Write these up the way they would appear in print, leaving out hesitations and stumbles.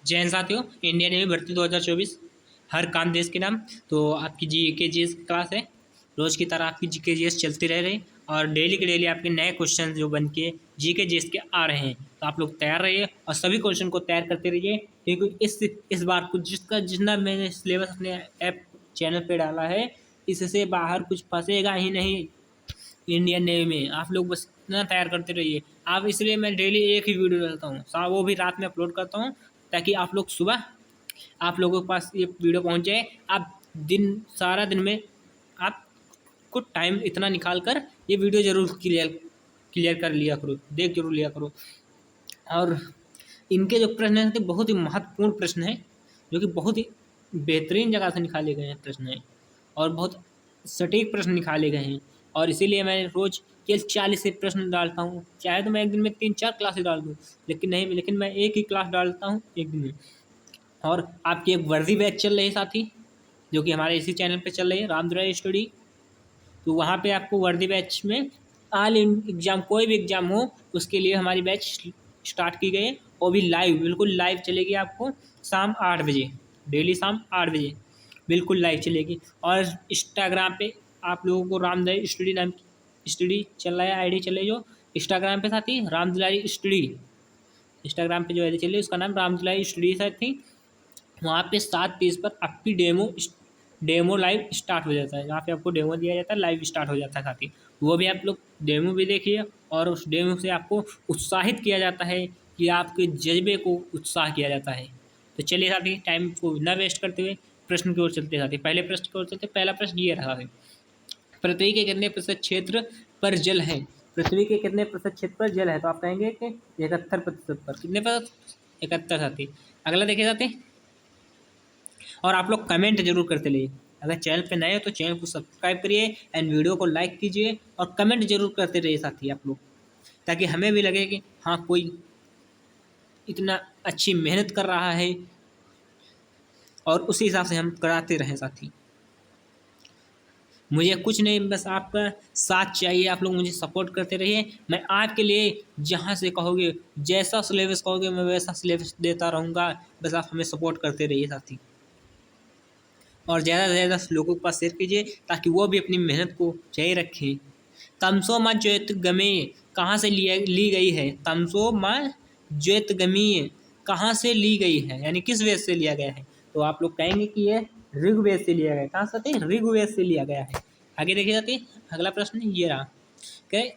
जय हिंद साथियों, Indian navy भर्ती 2024 हर काम देश के नाम। तो आपकी जीके जीएस क्लास है। रोज़ की तरह आपकी जीके जीएस चलती रह रही और डेली के डेली आपके नए क्वेश्चन जो बन के जीके जीएस के आ रहे हैं, तो आप लोग तैयार रहिए और सभी क्वेश्चन को तैयार करते रहिए, क्योंकि इस बार कुछ जितना मैंने सिलेबस अपने ऐप चैनल पर डाला है, इससे बाहर कुछ फंसेगा ही नहीं। इंडियन नेवी में आप लोग बस इतना तैयार करते रहिए आप, इसलिए मैं डेली एक ही वीडियो डालता हूँ, वो भी रात में अपलोड करता हूँ, ताकि आप लोग सुबह आप लोगों के पास ये वीडियो पहुंच जाए। आप सारा दिन में आपको टाइम इतना निकाल कर ये वीडियो ज़रूर क्लियर कर लिया करो, देख जरूर लिया करो। और इनके जो प्रश्न हैं तो बहुत ही महत्वपूर्ण प्रश्न हैं, जो कि बहुत ही बेहतरीन जगह से निकाले गए हैं प्रश्न हैं और बहुत सटीक प्रश्न निकाले गए हैं। और इसीलिए मैं रोज़ केवल 40 से प्रश्न डालता हूँ। चाहे तो मैं एक दिन में 3-4 क्लासेस डाल दूँ, लेकिन मैं एक ही क्लास डालता हूँ एक दिन में। और आपकी एक वर्दी बैच चल रही है साथी, जो कि हमारे इसी चैनल पे चल रही है, रामदुरा स्टडी। तो वहाँ पे आपको वर्दी बैच में ऑल एग्ज़ाम, कोई भी एग्ज़ाम हो उसके लिए हमारी बैच स्टार्ट की गई है। और भी लाइव, बिल्कुल लाइव चलेगी आपको शाम 8 बजे, डेली शाम 8 बजे बिल्कुल लाइव चलेगी। और इंस्टाग्राम पे आप लोगों को रामदुलारी स्टडी नाम की स्टडी चल रहा है, आईडी चल रही है जो इंस्टाग्राम पे साथी, रामदुलारी स्टडी। इंस्टाग्राम पे जो आईडी चल रही है उसका नाम रामदुलारी स्टडी साथी। वहाँ पे 7:30 पर आपकी डेमो लाइव स्टार्ट हो जाता है, जहाँ पे आपको डेमो दिया जाता है, लाइव स्टार्ट हो जाता है साथी। वो भी आप लोग डेमो भी देखिए, और उस डेमो से आपको उत्साहित किया जाता है कि आपके जज्बे को उत्साह किया जाता है। तो चलिए साथी, टाइम को न वेस्ट करते हुए प्रश्न की ओर चलते साथी। पहले प्रश्न की ओर चलते। पहला प्रश्न ये रहा है, पृथ्वी के कितने प्रतिशत क्षेत्र पर जल है? पृथ्वी के कितने प्रतिशत क्षेत्र पर जल है? तो आप कहेंगे कि 71% पर। कितने पर? 71 साथी। अगला देखिए साथी, और आप लोग कमेंट जरूर करते रहिए। अगर चैनल पे नए हो तो चैनल को सब्सक्राइब करिए एंड वीडियो को लाइक कीजिए और कमेंट जरूर करते रहिए साथी आप लोग, ताकि हमें भी लगे कि हाँ, कोई इतना अच्छी मेहनत कर रहा है, और उसी हिसाब से हम कराते रहें साथी। मुझे कुछ नहीं, बस आपका साथ चाहिए। आप लोग मुझे सपोर्ट करते रहिए। मैं आपके लिए जहाँ से कहोगे, जैसा सिलेबस कहोगे, मैं वैसा सिलेबस देता रहूँगा। बस आप हमें सपोर्ट करते रहिए साथी, और ज़्यादा से ज़्यादा लोगों के पास शेयर कीजिए, ताकि वो भी अपनी मेहनत को जारी रखें। तमसो माँ ज्योतिर्गमयी कहाँ से ली गई है? तमसो माँ ज्योतिर्गमयी कहाँ से ली गई है, यानी किस वेद से लिया गया है? तो आप लोग कहेंगे कि ये ऋग्वेद से लिया गया। कहाँ से? ऋग्वेद से लिया गया है। आगे देखिए जाते, अगला प्रश्न ये रहा कि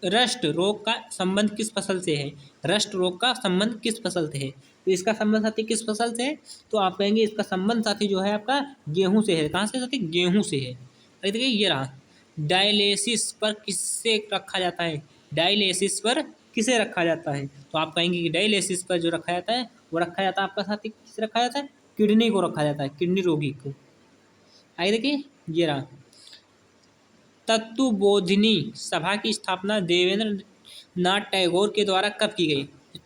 रस्ट रोग का संबंध किस फसल से है? रस्ट रोग का संबंध किस फसल से है? तो इसका संबंध साथी किस फसल से है? तो आप कहेंगे इसका संबंध साथी जो है आपका गेहूं से है। कहाँ से साथी? गेहूं से है। अरे देखिए ये रहा, डायलिसिस पर किससे रखा जाता है? डायलिसिस पर किसे रखा जाता है? तो आप कहेंगे कि डायलिसिस पर जो रखा जाता है वो रखा जाता है आपका साथी, किसे रखा जाता है? किडनी को रखा जाता है, किडनी रोगी को। आइए देखिए ये रहा, तत्वबोधिनी सभा की स्थापना देवेंद्र नाथ टैगोर के द्वारा कब की गई?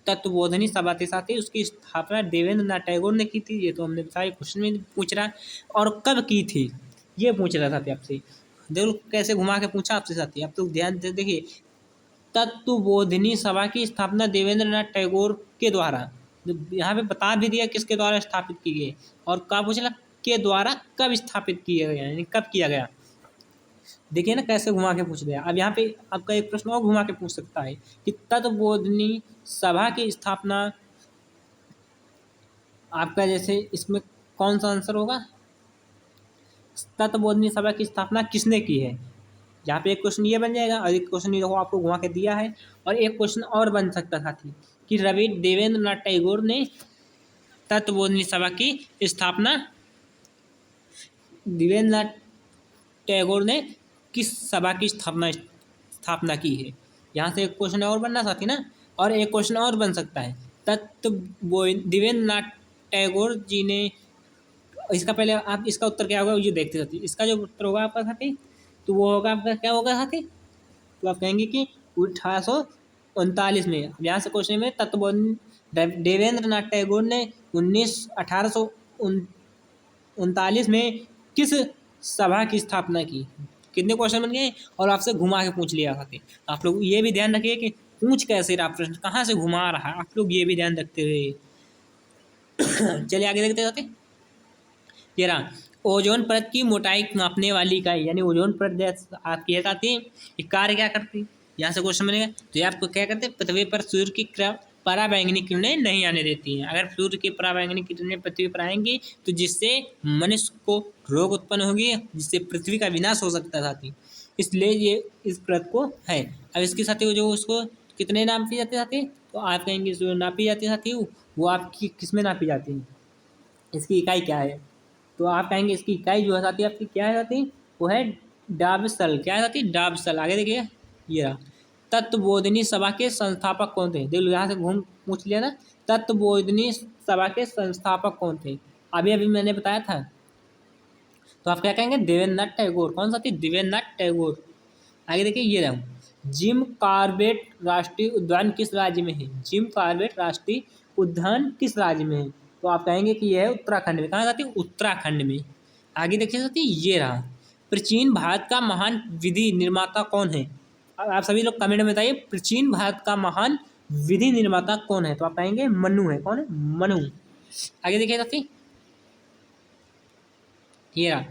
तत्वबोधिनी सभा के साथ ही उसकी स्थापना देवेंद्र नाथ टैगोर ने की थी। ये तो हमने सारे क्वेश्चन में पूछ रहा है। और कब की थी ये पूछ रहा था आपसे। देखो कैसे घुमा के पूछा आपसे साथी, आप लोग ध्यान से देखिए। तत्वबोधिनी सभा की स्थापना देवेंद्र नाथ टैगोर के द्वारा, यहाँ पे बता भी दिया किसके द्वारा स्थापित की गई, और कब पूछला के द्वारा कब स्थापित किया गया, यानी कब किया गया। देखिए ना कैसे घुमा के पूछ दिया। अब यहाँ पे आपका एक प्रश्न और घुमा के पूछ सकता है कि तत्वबोधिनी सभा की स्थापना, आपका जैसे इसमें कौन सा आंसर होगा? तत्वबोधिनी सभा की स्थापना किसने की है? यहाँ पे एक क्वेश्चन ये बन जाएगा, और एक क्वेश्चन ये आपको घुमा के दिया है, और एक क्वेश्चन और बन सकता साथी कि देवेंद्र नाथ टैगोर ने तत्वबोधिनी सभा की स्थापना, देवेंद्र नाथ टैगोर ने किस सभा की स्थापना की है? यहाँ से एक क्वेश्चन और बनना साथी ना, और एक क्वेश्चन और बन सकता है, देवेंद्र नाथ टैगोर जी ने, इसका पहले आप इसका उत्तर क्या होगा ये देखते साथी। इसका जो उत्तर होगा आपका साथी, तो वो होगा आपका क्या होगा साथी? तो आप कहेंगे कि 1839 में। यहाँ से क्वेश्चन में तत्वबोधिनी देवेंद्र नाथ टैगोर ने 1839 में किस सभा की स्थापना की? कितने क्वेश्चन बन गए, और आपसे घुमा के पूछ लिया साथी। आप लोग ये भी ध्यान रखिए कि पूछ कैसे रहा प्रश्न, कहाँ से घुमा रहा है, आप लोग ये भी ध्यान रखते हुए। चलिए आगे देखते जाते। ये रहा ओजोन परत की मोटाई नापने वाली इकाई, यानी ओजोन परत जैसे आपकी एक आती है, ये कार्य क्या करती है, यहाँ से क्वेश्चन बनेगा। तो ये आपको क्या करते हैं, पृथ्वी पर सूर्य की पराबैंगनी किरणें नहीं आने देती हैं। अगर सूर्य की पराबैंगनी किरणें पृथ्वी पर आएंगी तो जिससे मनुष्य को रोग उत्पन्न होगी, जिससे पृथ्वी का विनाश हो सकता है साथी, इसलिए ये इस परत को है। अब इसके साथ ही जो उसको कितने नापी जाते साथी, तो आप कहेंगे जो नापी जाती है साथी वो आपकी किस में नापी जाती है, इसकी इकाई क्या है, तो आप कहेंगे इसकी इकाई जो है साथी आपकी क्या है साथी, वो है डाबसल। क्या है साथी, डाबसल। आगे देखिए ये रहा तत्वबोधिनी सभा के संस्थापक कौन थे, देख लो यहाँ से घूम पूछ लिया ना, तत्वबोधिनी सभा के संस्थापक कौन थे, अभी अभी मैंने बताया था। तो आप क्या कहेंगे, देवेंद्रनाथ टैगोर। कौन सा थी, देवेंद्रनाथ टैगोर। आगे देखिए ये रहा जिम कॉर्बेट राष्ट्रीय उद्यान किस राज्य में है, जिम कॉर्बेट राष्ट्रीय उद्यान किस राज्य में है, तो आप कहेंगे कि यह है उत्तराखंड में। कहाँ जाती है, उत्तराखंड में। आगे देखिए साथी ये रहा प्राचीन भारत का महान विधि निर्माता कौन है, आप सभी लोग कमेंट में बताइए प्राचीन भारत का महान विधि निर्माता कौन है, तो आप कहेंगे मनु है। कौन है, मनु। आगे देखिए साथी ये रहा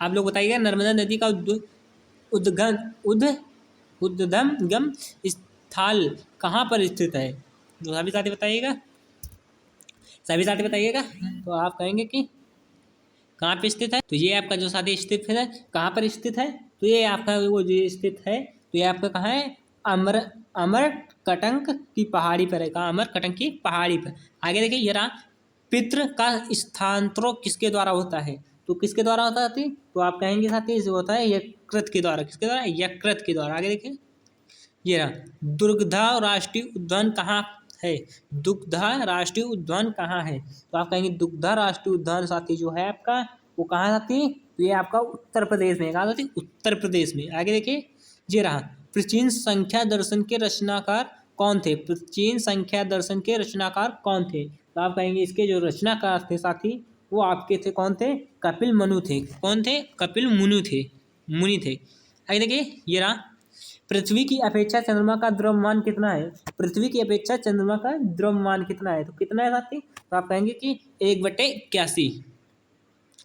आप लोग बताइएगा नर्मदा नदी का उद्गम उद्गम स्थल कहाँ पर स्थित है, जो सभी साथी बताइएगा, सभी साथी बताइएगा। तो आप कहेंगे कि कहाँ पे स्थित है, तो ये आपका जो साथी स्थित है कहाँ पर स्थित है, तो ये आपका वो जो स्थित है, तो ये आपका कहाँ है, अमरकंटक की पहाड़ी पर है। कहाँ, अमरकंटक की पहाड़ी पर। आगे देखिए ये रहा पितृ का स्थानांतरण किसके द्वारा होता है, तो किसके द्वारा होता है साथी, तो आप कहेंगे साथी इसे होता है यकृत के द्वारा। किसके द्वारा, यकृत के द्वारा। आगे देखिए ये रहा दुर्गधा राष्ट्रीय उद्यान कहाँ है, दुग्धा राष्ट्रीय उद्यान कहाँ है, तो आप कहेंगे दुग्धा राष्ट्रीय उद्यान साथी जो है आपका वो कहाँ साथी, तो ये आपका उत्तर प्रदेश में। कहाँ साथी, उत्तर प्रदेश में। आगे देखिए ये रहा प्राचीन संख्या दर्शन के रचनाकार कौन थे, प्राचीन संख्या दर्शन के रचनाकार कौन थे, तो आप कहेंगे इसके जो रचनाकार थे साथी वो आपके थे, कौन थे, कपिल मनु थे। कौन थे, कपिल मुनि थे, मुनि थे। आगे देखिए ये रहा पृथ्वी की अपेक्षा चंद्रमा का द्रव्यमान कितना है, पृथ्वी की अपेक्षा चंद्रमा का द्रव्यमान कितना है, तो कितना है साथी, तो आप कहेंगे कि 1/81।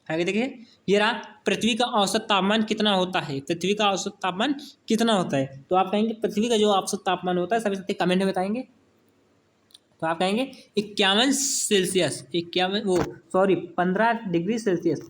आगे देखिए ये रहा पृथ्वी का औसत तापमान कितना होता है, पृथ्वी का औसत तापमान कितना होता है, तो आप कहेंगे पृथ्वी का जो औसत तापमान होता है सभी साथी कमेंट में बताएंगे, तो आप कहेंगे 51 सेल्सियस, 51 वो सॉरी 15 डिग्री सेल्सियस।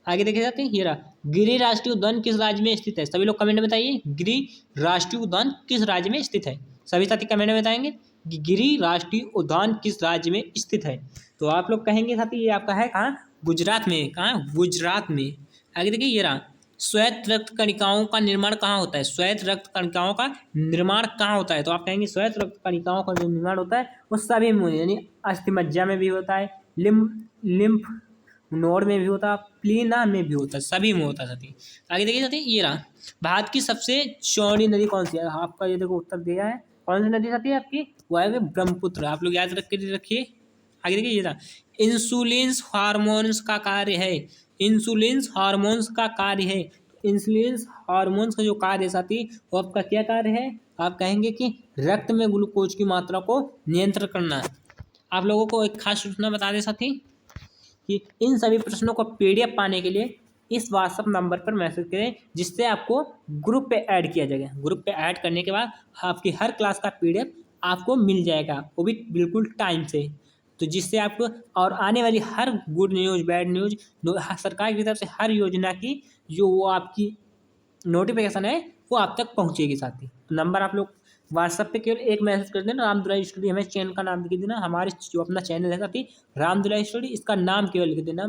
आगे देखे जाते हैं ये रहा गिरि राष्ट्रीय उद्यान किस राज्य में स्थित है, सभी लोग कमेंट में बताइए गिरि राष्ट्रीय उद्यान किस राज्य में स्थित है, सभी साथी कमेंट में बताएंगे कि गिरि राष्ट्रीय उद्यान किस राज्य में स्थित है, तो आप लोग कहेंगे साथी ये आपका है कहाँ, गुजरात में। कहाँ, गुजरात में। आगे देखिए ये रहा श्वेत रक्त कणिकाओं का निर्माण कहाँ होता है, श्वेत रक्त कणिकाओं का निर्माण कहाँ होता है, तो आप कहेंगे श्वेत रक्त कणिकाओं का जो निर्माण होता है वो सभी में, यानी अस्थिमज्जा में भी होता है, लिम्फ नोड में भी होता है, प्लीना में भी होता है, सभी में होता है साथी। आगे देखिए साथी ये रहा भारत की सबसे चौड़ी नदी कौन सी है, आपका ये देखो उत्तर दिया है, कौन सी नदी साथी है आपकी, वो है ब्रह्मपुत्र। आप लोग याद रख के रखिए। आगे देखिए ये रहा इंसुलिन हार्मोन्स का कार्य है, इंसुलिन हार्मोन्स का कार्य है, इंसुलिन हार्मोन्स का जो कार्य है साथी वो आपका क्या कार्य है, आप कहेंगे कि रक्त में ग्लूकोज की मात्रा को नियंत्रण करना। आप लोगों को एक खास सूचना बता दें साथी कि इन सभी प्रश्नों को पीडीएफ पाने के लिए इस व्हाट्सएप नंबर पर मैसेज करें, जिससे आपको ग्रुप पे ऐड किया जाएगा। ग्रुप पे ऐड करने के बाद आपकी हर क्लास का पीडीएफ आपको मिल जाएगा, वो भी बिल्कुल टाइम से, तो जिससे आपको और आने वाली her good news bad news सरकार की तरफ से हर योजना की जो वो आपकी नोटिफिकेशन है वो आप तक पहुँचेगी साथी। तो नंबर आप लोग व्हाट्सएप पे केवल एक मैसेज कर देना, राम दुलारी स्टडी, हमें चैनल का नाम लिख देना, हमारे जो अपना चैनल है साथी राम दुलारी स्टडी, इसका नाम केवल लिख देना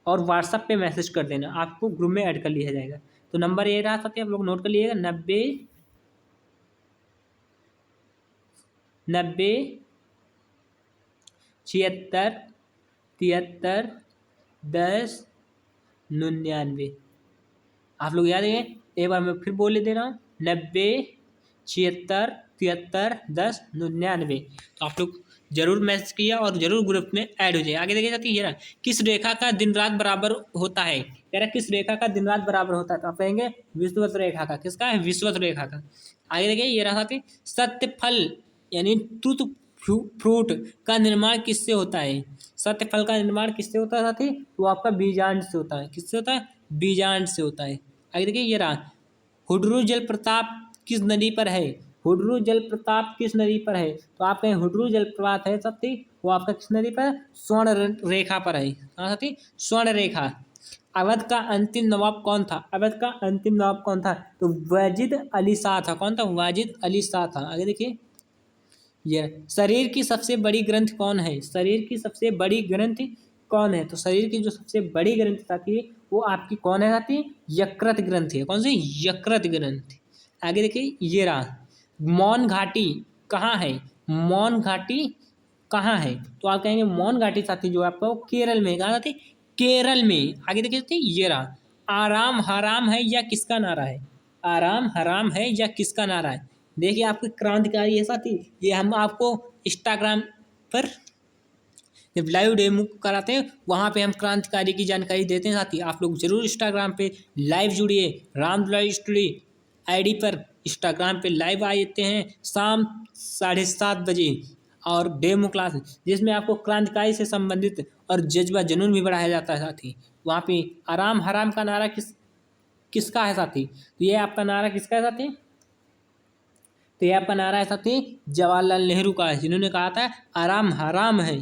और व्हाट्सएप पे मैसेज कर देना, आपको ग्रुप में ऐड कर लिया जाएगा। तो नंबर ये रहा साथी, आप लोग नोट कर लीजिएगा 90 76 73 10 99। आप लोग याद है, एक बार मैं फिर बोल दे रहा हूँ 90 76 73 10 99। तो आप लोग जरूर मैसेज किया और जरूर ग्रुप में ऐड हो जाए। आगे देखिए जाती है किस रेखा का दिन रात बराबर होता है, कह रहा किस रेखा का दिन रात बराबर होता है, तो आप कहेंगे विषुवत रेखा का। किसका है, विषुवत रेखा का। आगे देखिए ये रहा साथी, सत्य फल यानी ट्रुथ फ्रूट का निर्माण किससे होता है? सत्य फल का निर्माण किससे होता है साथी? वो आपका बीजांड से होता है। किससे होता है? बीजांड से होता है। आगे देखिए ये रहा, हुड्रू जलप्रपात किस नदी पर है? हुड्रू जलप्रपात किस नदी पर है? तो आप कहें हुड्रू जलप्रपात है साथी, वो आपका किस नदी पर? स्वर्ण रेखा पर है। हाँ साथी, स्वर्ण रेखा। अवध का अंतिम नवाब कौन था? अवध का अंतिम नवाब कौन था? तो वाजिद अली शाह था। कौन था? वाजिद अली शाह था। आगे देखिए ये शरीर की सबसे बड़ी ग्रंथ कौन है? शरीर की सबसे बड़ी ग्रंथ कौन है? तो शरीर की जो सबसे बड़ी ग्रंथ साथी वो आपकी कौन है साथी? यकृत ग्रंथ है। कौन सी? यकृत ग्रंथ। आगे देखिए ये रहा, मौन घाटी कहाँ है? मौन घाटी कहाँ है? तो आप कहेंगे मौन घाटी साथी जो आपका वो केरल में। कहाँ साथी? केरल में। आगे देखिए साथी ये रहा, आराम हराम है या किसका नारा है? आराम हराम है या किसका नारा है? देखिए आपकी क्रांतिकारी है साथी, ये हम आपको इंस्टाग्राम पर जब लाइव डेमो कराते हैं वहाँ पे हम क्रांतिकारी की जानकारी देते हैं साथी। आप लोग जरूर इंस्टाग्राम पे लाइव जुड़िए। राम दुलारी स्टडी आईडी पर इंस्टाग्राम पे लाइव आते हैं शाम 7:30 बजे, और डेमो क्लास जिसमें आपको क्रांतिकारी से संबंधित और जज्बा जुनून भी बढ़ाया जाता है साथी। वहाँ पे आराम हराम का नारा किसका है साथी? तो ये आपका नारा किसका है साथी? तो ये आपका नारा है साथी जवाहरलाल नेहरू का है, जिन्होंने कहा था आराम हराम है।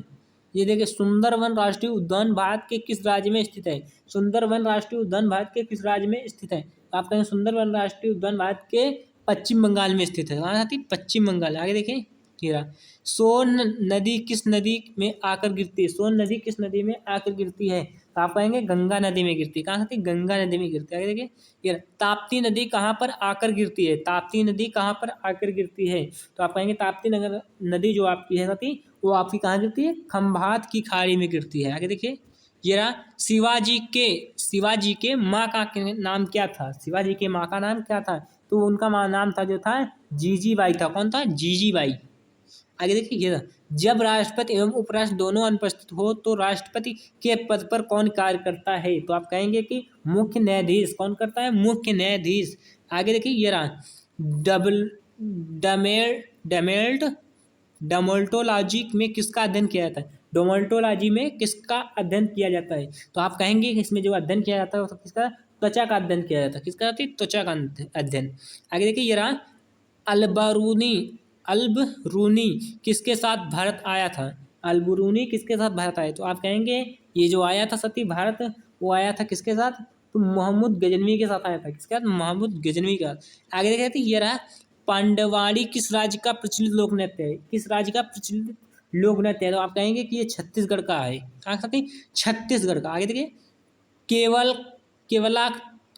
ये देखिए, सुंदरवन राष्ट्रीय उद्यान भारत के किस राज्य में स्थित है? सुंदरवन राष्ट्रीय उद्यान भारत के किस राज्य में स्थित है? तो आप कहें सुंदरवन राष्ट्रीय उद्यान भारत के पश्चिम बंगाल में स्थित है। कहाँ साथी? पश्चिम बंगाल। आगे देखिए ये रहा, सोन नदी किस नदी में आकर गिरती है? सोन नदी किस नदी में आकर गिरती है? तो आप कहेंगे गंगा नदी में गिरती है। कहाँ साथी? गंगा नदी में गिरती है। आगे देखिए ये रहा, ताप्ती नदी कहाँ पर आकर गिरती है? ताप्ती नदी कहाँ पर आकर गिरती है? तो आप कहेंगे ताप्ती नदी जो आपकी है साथी वो आपकी कहाँ गिरती है? खंभात की खाड़ी में गिरती है। आगे देखिए ये रहा, शिवाजी के माँ का नाम क्या था? शिवाजी के माँ का नाम क्या था? तो उनका नाम था जो था जीजीबाई था। कौन था? जीजीबाई। आगे देखिए ये रहा, जब राष्ट्रपति एवं उपराष्ट्रपति दोनों अनुपस्थित हो तो राष्ट्रपति के पद पर कौन कार्य करता है? तो आप कहेंगे कि मुख्य न्यायाधीश। कौन करता है? मुख्य न्यायाधीश। आगे देखिए ये रहा, डबल डमेल्ट डोमोल्टोलॉजी में किसका अध्ययन किया जाता है? डोमोल्टोलॉजी में किसका अध्ययन किया जाता है? तो आप कहेंगे कि इसमें जो अध्ययन किया जाता है वो किसका? त्वचा का अध्ययन किया जाता है। किसका? त्वचा का अध्ययन। आगे देखिए ये रहा, अल्बरूनी किसके साथ भारत आया था? अल्बरूनी किसके साथ भारत आया? तो आप कहेंगे ये जो आया था सती भारत, वो आया था किसके साथ? तो मोहम्मद गजनवी के साथ आया था। किसके साथ? मोहम्मद गजनवी का। आगे देखते ये रहा, पांडवाड़ी किस राज्य का प्रचलित लोक नृत्य है? किस राज्य का प्रचलित लोक नृत्य है? तो आप कहेंगे कि ये छत्तीसगढ़ का है। कहाँ साथी? छत्तीसगढ़ का। आगे देखिए, केवल केवला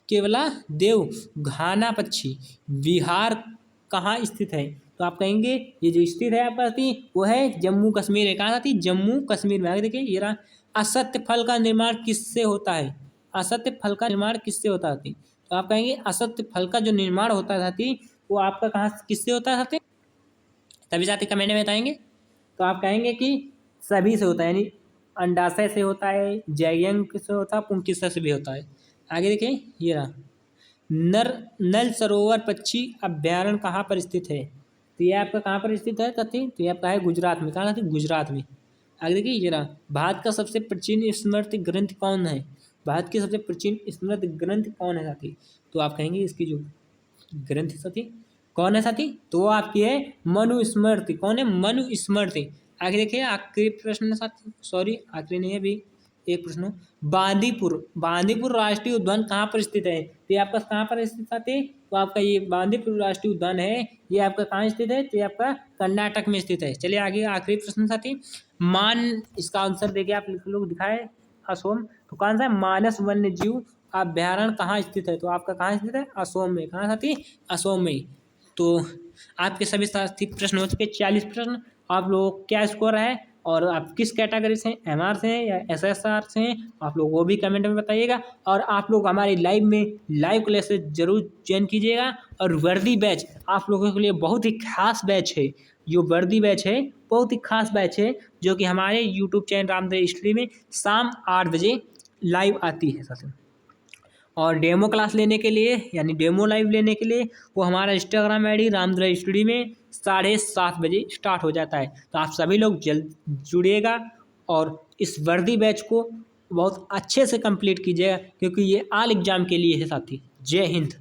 केवला देव घाना पक्षी बिहार कहाँ स्थित है? तो आप कहेंगे ये जो स्थित है आपका साथी वो है जम्मू कश्मीर है। कहाँ साथी? जम्मू कश्मीर में। आगे देखिए ये रहा, असत्य फल का निर्माण किससे होता है? असत्य फल का निर्माण किससे होता है? तो आप कहेंगे असत्य फल का जो निर्माण होता है साथी वो आपका कहाँ किससे होता है साथी? तभी साथी कमेंट में बताएंगे। तो आप कहेंगे कि सभी से होता है, यानी अंडाशय से होता है, जययंक से होता है, पुंकिसर से भी होता है। आगे देखिए ये रहा, नल सरोवर पक्षी अभ्यारण्य कहाँ पर स्थित है? तो ये आपका कहाँ पर स्थित है साथी? तो ये आपका है गुजरात में। कहाँ साथी? गुजरात में। आगे देखिए ये रहा, भारत का सबसे प्राचीन स्मृति ग्रंथ कौन है? भारत की सबसे प्राचीन स्मृति ग्रंथ कौन है साथी? तो आप कहेंगे इसकी जो ग्रंथ है साथी कौन है साथी? तो वो आपकी है मनुस्मृति। कौन है? मनुस्मृति। आगे देखिए आखिरी प्रश्न साथी, सॉरी आखिरी नहीं है अभी एक प्रश्न, बांदीपुर राष्ट्रीय उद्यान कहाँ पर स्थित है? तो ये आपका कहाँ पर स्थित साथी? तो आपका ये बांदीपुर राष्ट्रीय उद्यान है, ये आपका कहाँ स्थित है? तो ये आपका कर्नाटक में स्थित है। चलिए आगे आखिरी प्रश्न साथी, इसका आंसर देखिए आप लोग दिखाए असोम। तो कौन सा है? मानस वन्य जीव अभ्यारण्य कहाँ स्थित है? तो आपका कहाँ स्थित है? असोम में। कहाँ साथी? असोम में। तो आपके सभी साथी प्रश्न हो चुके 40 प्रश्न। आप लोगों को क्या स्कोर है और आप किस कैटेगरी से हैं, एमआर से हैं या एसएसआर से हैं, आप लोग वो भी कमेंट में बताइएगा। और आप लोग हमारी लाइव क्लासेस जरूर ज्वाइन कीजिएगा। और वर्दी बैच आप लोगों के लिए बहुत ही खास बैच है। जो वर्दी बैच है बहुत ही खास बैच है जो कि हमारे यूट्यूब चैनल रामदेव स्टडी में शाम 8 बजे लाइव आती है साथियों। और डेमो क्लास लेने के लिए यानी डेमो लाइव लेने के लिए वो हमारा इंस्टाग्राम आईडी रामधुरा स्टडी में 7:30 बजे स्टार्ट हो जाता है। तो आप सभी लोग जल्द जुड़िएगा और इस वर्दी बैच को बहुत अच्छे से कंप्लीट कीजिएगा, क्योंकि ये ऑल एग्ज़ाम के लिए है साथी। जय हिंद।